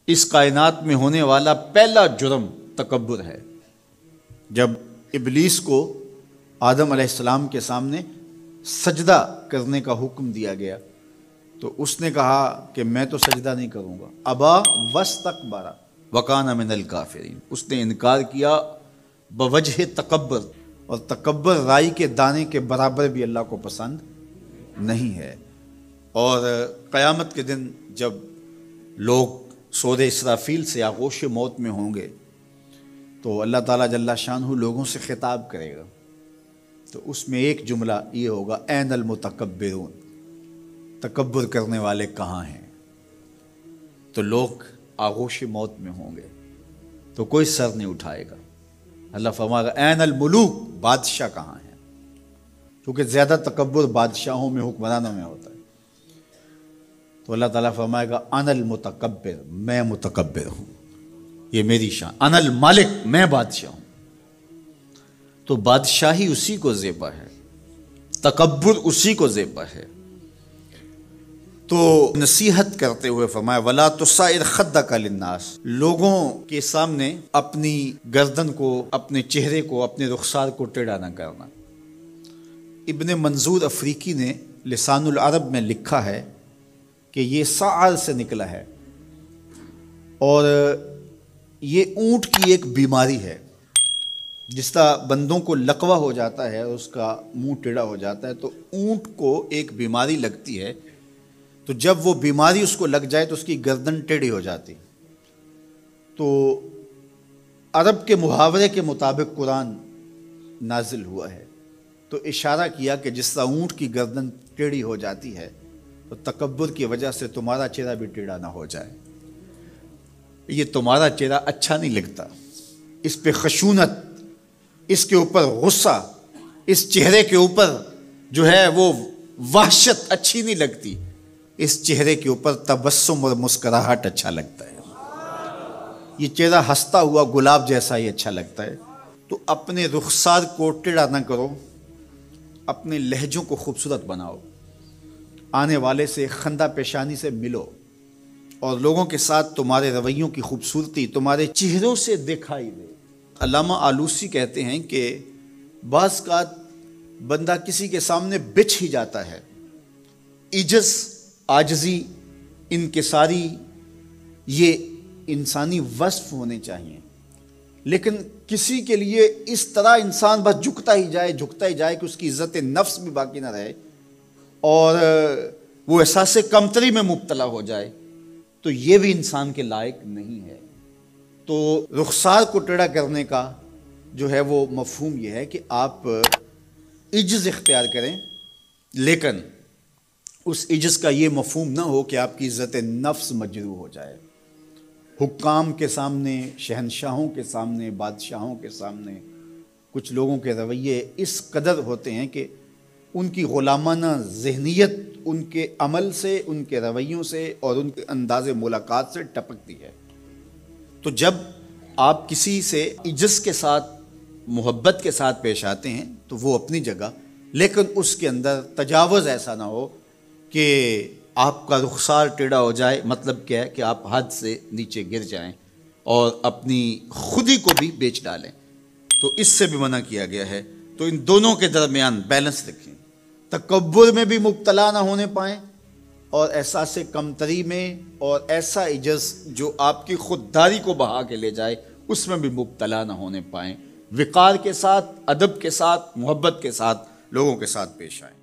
اس کائنات میں ہونے والا پہلا جرم تکبر ہے۔ جب ابلیس کو آدم علیہ السلام کے سامنے سجدہ کرنے کا حکم دیا گیا تو اس نے کہا کہ میں تو سجدہ نہیں کروں گا، ابا واستکبر وکان من الکافرین، اس نے انکار کیا بوجہ تکبر، اور تکبر رائی کے دانے کے برابر بھی اللہ کو پسند نہیں ہے۔ اور قیامت کے دن جب لوگ سور اسرافیل سے آغوش موت میں ہوں گے تو اللہ تعالیٰ جل شانہ لوگوں سے خطاب کرے گا، تو اس میں ایک جملہ یہ ہوگا، این المتکبرون، تکبر کرنے والے کہاں ہیں؟ تو لوگ آغوش موت میں ہوں گے تو کوئی سر نہیں اٹھائے گا۔ اللہ فرمائے گا این الملوک، بادشاہ کہاں ہیں؟ کیونکہ زیادہ تکبر بادشاہوں میں، حکمرانوں میں ہوتا ہے۔ تو اللہ تعالیٰ فرمائے گا انا المتکبر، میں متکبر ہوں، یہ میری شان، انا المالک، میں بادشاہ ہوں۔ تو بادشاہی اسی کو زیبا ہے، تکبر اسی کو زیبا ہے۔ تو نصیحت کرتے ہوئے فرمایا وَلَا تُصَعِّرْ خَدَّكَ لِلنَّاسِ، لوگوں کے سامنے اپنی گردن کو، اپنے چہرے کو، اپنے رخسار کو ٹیڑھا نہ کرنا۔ ابن منظور افریقی نے لسان العرب میں لکھا ہے کہ یہ سعر سے نکلا ہے، اور یہ اونٹ کی ایک بیماری ہے۔ جس طرح بندوں کو لقوہ ہو جاتا ہے، اس کا منہ ٹیڑھا ہو جاتا ہے، تو اونٹ کو ایک بیماری لگتی ہے، تو جب وہ بیماری اس کو لگ جائے تو اس کی گردن ٹیڑھی ہو جاتی۔ تو عرب کے محاورے کے مطابق قرآن نازل ہوا ہے، تو اشارہ کیا کہ جس طرح اونٹ کی گردن ٹیڑھی ہو جاتی ہے تو تکبر کی وجہ سے تمہارا چہرہ بھی ٹیڑھا نہ ہو جائے۔ یہ تمہارا چہرہ اچھا نہیں لگتا، اس پہ خشونت، اس کے اوپر غصہ، اس چہرے کے اوپر جو ہے وہ وحشت اچھی نہیں لگتی، اس چہرے کے اوپر تبسم اور مسکراہٹ اچھا لگتا ہے۔ یہ چہرہ ہنستا ہوا گلاب جیسا ہی اچھا لگتا ہے۔ تو اپنے رخسار کو ٹیڑھا نہ کرو، اپنے لہجوں کو خوبصورت بناؤ، آنے والے سے خندہ پیشانی سے ملو، اور لوگوں کے ساتھ تمہارے رویوں کی خوبصورتی تمہارے چہروں سے دکھائی دے۔ علامہ آلوسی کہتے ہیں کہ بعض کا بندہ کسی کے سامنے بچھ ہی جاتا ہے، عجز، عاجزی، انکساری، یہ انسانی وصف ہونے چاہیے، لیکن کسی کے لیے اس طرح انسان بس جھکتا ہی جائے کہ اس کی عزت نفس بھی باقی نہ رہے اور وہ احساس کمتری میں مبتلا ہو جائے، تو یہ بھی انسان کے لائق نہیں ہے۔ تو رخسار کو ٹیڑھا کرنے کا جو ہے وہ مفہوم یہ ہے کہ آپ عجز اختیار کریں، لیکن اس عجز کا یہ مفہوم نہ ہو کہ آپ کی عزت نفس مجروح ہو جائے۔ حکام کے سامنے، شہنشاہوں کے سامنے، بادشاہوں کے سامنے کچھ لوگوں کے رویے اس قدر ہوتے ہیں کہ ان کی غلامانہ ذہنیت ان کے عمل سے، ان کے رویوں سے اور ان کے انداز ملاقات سے ٹپکتی ہے۔ تو جب آپ کسی سے عجز کے ساتھ، محبت کے ساتھ پیش آتے ہیں تو وہ اپنی جگہ، لیکن اس کے اندر تجاوز ایسا نہ ہو کہ آپ کا رخسار ٹیڑھا ہو جائے۔ مطلب کیا ہے کہ آپ حد سے نیچے گر جائیں اور اپنی خودی کو بھی بیچ ڈالیں، تو اس سے بھی منع کیا گیا ہے۔ تو ان دونوں کے درمیان بیلنس رکھیں، تکبر میں بھی مبتلا نہ ہونے پائیں اور احساس کمتری میں، اور ایسا عجز جو آپ کی خودداری کو بہا کے لے جائے اس میں بھی مبتلا نہ ہونے پائیں۔ وقار کے ساتھ، ادب کے ساتھ، محبت کے ساتھ لوگوں کے ساتھ پیش آئیں۔